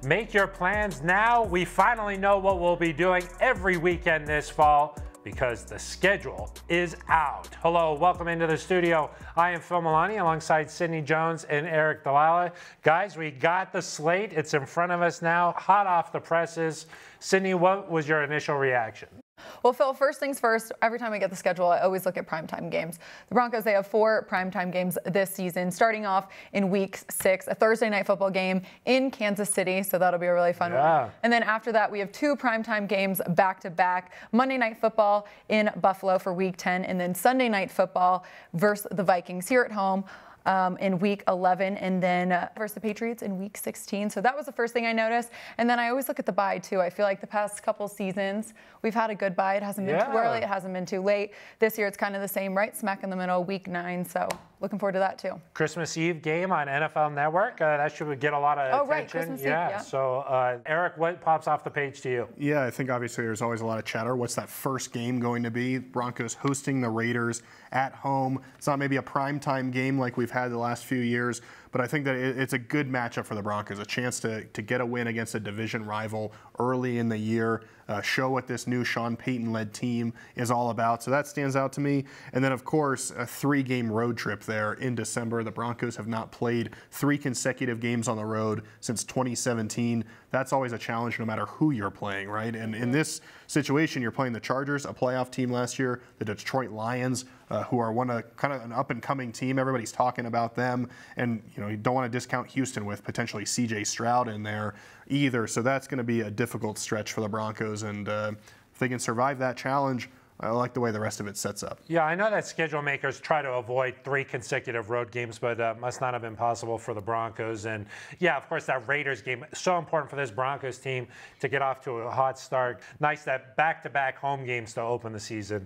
Make your plans now. We finally know what we'll be doing every weekend this fall because the schedule is out. Hello, welcome into the studio. I am Phil Milani alongside Sydney Jones and Eric Dalala. Guys, we got the slate. It's in front of us now, hot off the presses. Sydney, what was your initial reaction? Well, Phil, first things first, every time I get the schedule, I always look at primetime games. The Broncos, they have 4 primetime games this season, starting off in week 6, a Thursday night football game in Kansas City, so that'll be a really fun one. And then after that, we have 2 primetime games back-to-back, Monday night football in Buffalo for week 10, and then Sunday night football versus the Vikings here at home in week 11, and then versus the Patriots in week 16. So that was the first thing I noticed. And then I always look at the bye too. I feel like the past couple seasons we've had a good bye. It hasn't been too early, it hasn't been too late. This year it's kind of the same, right smack in the middle, week 9. So looking forward to that too. Christmas Eve game on NFL Network. That should get a lot of attention. Right, Christmas Eve, yeah. So Eric, what pops off the page to you? Yeah, I think obviously there's always a lot of chatter. What's that first game going to be? Broncos hosting the Raiders at home. It's not maybe a primetime game like we've had the last few years, but I think that it's a good matchup for the Broncos, a chance to get a win against a division rival early in the year, show what this new Sean Payton-led team is all about. So that stands out to me. And then, of course, a 3-game road trip there in December. The Broncos have not played 3 consecutive games on the road since 2017. That's always a challenge no matter who you're playing, right? And in this situation, you're playing the Chargers, a playoff team last year, the Detroit Lions, who are kind of an up-and-coming team. Everybody's talking about them. And, you don't want to discount Houston with potentially C.J. Stroud in there either. So that's going to be a difficult stretch for the Broncos. And if they can survive that challenge, I like the way the rest of it sets up. Yeah, I know that schedule makers try to avoid 3 consecutive road games, but must not have been possible for the Broncos. And yeah, of course, that Raiders game, so important for this Broncos team to get off to a hot start. Nice that back-to-back home games to open the season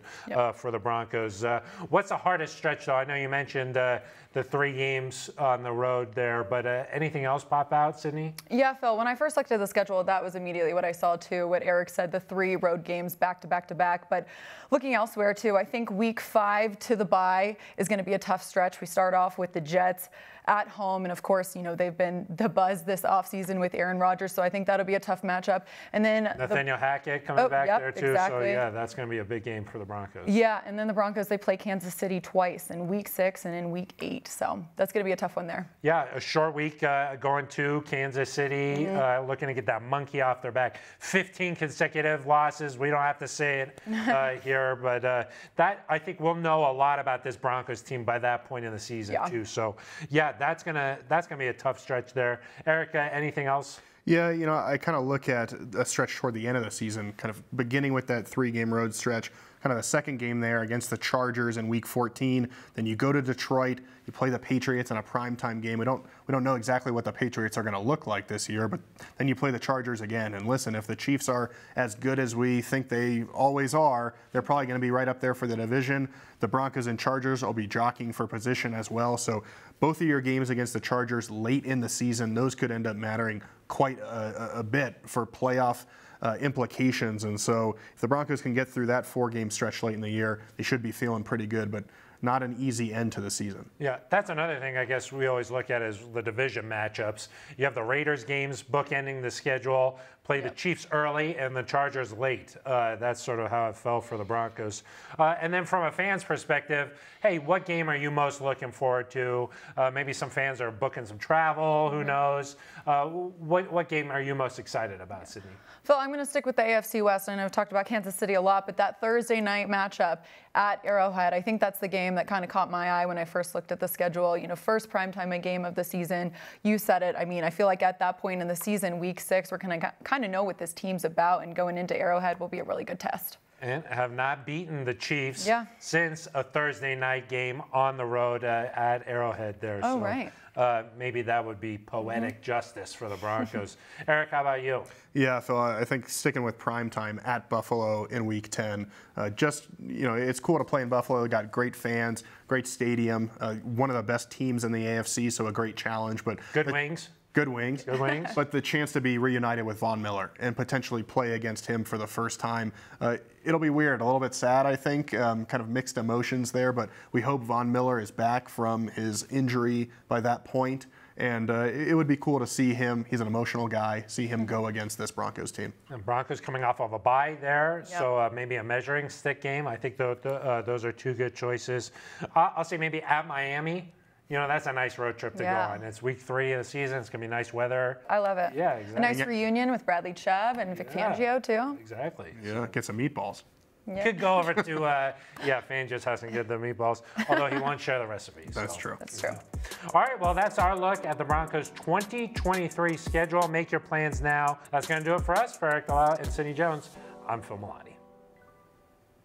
for the Broncos. What's the hardest stretch, though? I know you mentioned the 3 games on the road there, but anything else pop out, Sydney? Yeah, Phil, when I first looked at the schedule, that was immediately what I saw too, what Eric said, the 3 road games back-to-back. But looking elsewhere too, I think week 5 to the bye is going to be a tough stretch. We start off with the Jets at home, and of course, they've been the buzz this offseason with Aaron Rodgers, so I think that'll be a tough matchup. And then Nathaniel Hackett coming back there too, exactly. So yeah, that's going to be a big game for the Broncos. Yeah, and then the Broncos, they play Kansas City twice in week 6 and in week 8, so that's going to be a tough one there. Yeah, a short week going to Kansas City, looking to get that monkey off their back. 15 consecutive losses. We don't have to say it here, but that I think we'll know a lot about this Broncos team by that point in the season too. So yeah, that's gonna be a tough stretch there. Eric, anything else? Yeah, I kind of look at a stretch toward the end of the season, kind of beginning with that 3-game road stretch, kind of the second game there against the Chargers in week 14. Then you go to Detroit, you play the Patriots in a primetime game. We don't know exactly what the Patriots are going to look like this year, but then you play the Chargers again. And listen, if the Chiefs are as good as we think they always are, they're probably going to be right up there for the division. The Broncos and Chargers will be jockeying for position as well. So both of your games against the Chargers late in the season, those could end up mattering quite a bit for playoff implications. And so if the Broncos can get through that 4-game stretch late in the year, they should be feeling pretty good, but not an easy end to the season. Yeah, that's another thing I guess we always look at is the division matchups. You have the Raiders games bookending the schedule, play the Chiefs early and the Chargers late. That's sort of how it fell for the Broncos. And then from a fan's perspective, hey, what game are you most looking forward to? Maybe some fans are booking some travel, who knows? What game are you most excited about, Sydney? Phil, I'm going to stick with the AFC West. I know I've talked about Kansas City a lot, but that Thursday night matchup at Arrowhead, I think that's the game that kind of caught my eye when I first looked at the schedule. First primetime game of the season. You said it. I mean, I feel like at that point in the season, week 6, we're going to kind of know what this team's about, and going into Arrowhead will be a really good test. And have not beaten the Chiefs since a Thursday night game on the road at Arrowhead there. Oh, so, right. Maybe that would be poetic justice for the Broncos. Eric, how about you? Yeah, Phil, I think sticking with primetime at Buffalo in Week 10, it's cool to play in Buffalo. They got great fans, great stadium, one of the best teams in the AFC, so a great challenge. But good wings. Good wings. Good wings. But the chance to be reunited with Von Miller and potentially play against him for the first time, it'll be weird, a little bit sad, I think, kind of mixed emotions there, but we hope Von Miller is back from his injury by that point. And it would be cool to see him. He's an emotional guy. See him go against this Broncos team. And Broncos coming off of a bye there, Yep. so maybe a measuring stick game. I think those are two good choices. I'll say maybe at Miami. That's a nice road trip to go on. It's week 3 of the season. It's going to be nice weather. I love it. Yeah, exactly. A nice reunion with Bradley Chubb and Vic Fangio, too. Exactly. Yeah, get some meatballs. Yeah. Could go over to Fangio's house and get the meatballs, although he won't share the recipes. That's true. That's true. All right, well, that's our look at the Broncos' 2023 schedule. Make your plans now. That's going to do it for us. For Eric Delisle and Cindy Jones, I'm Phil Milani.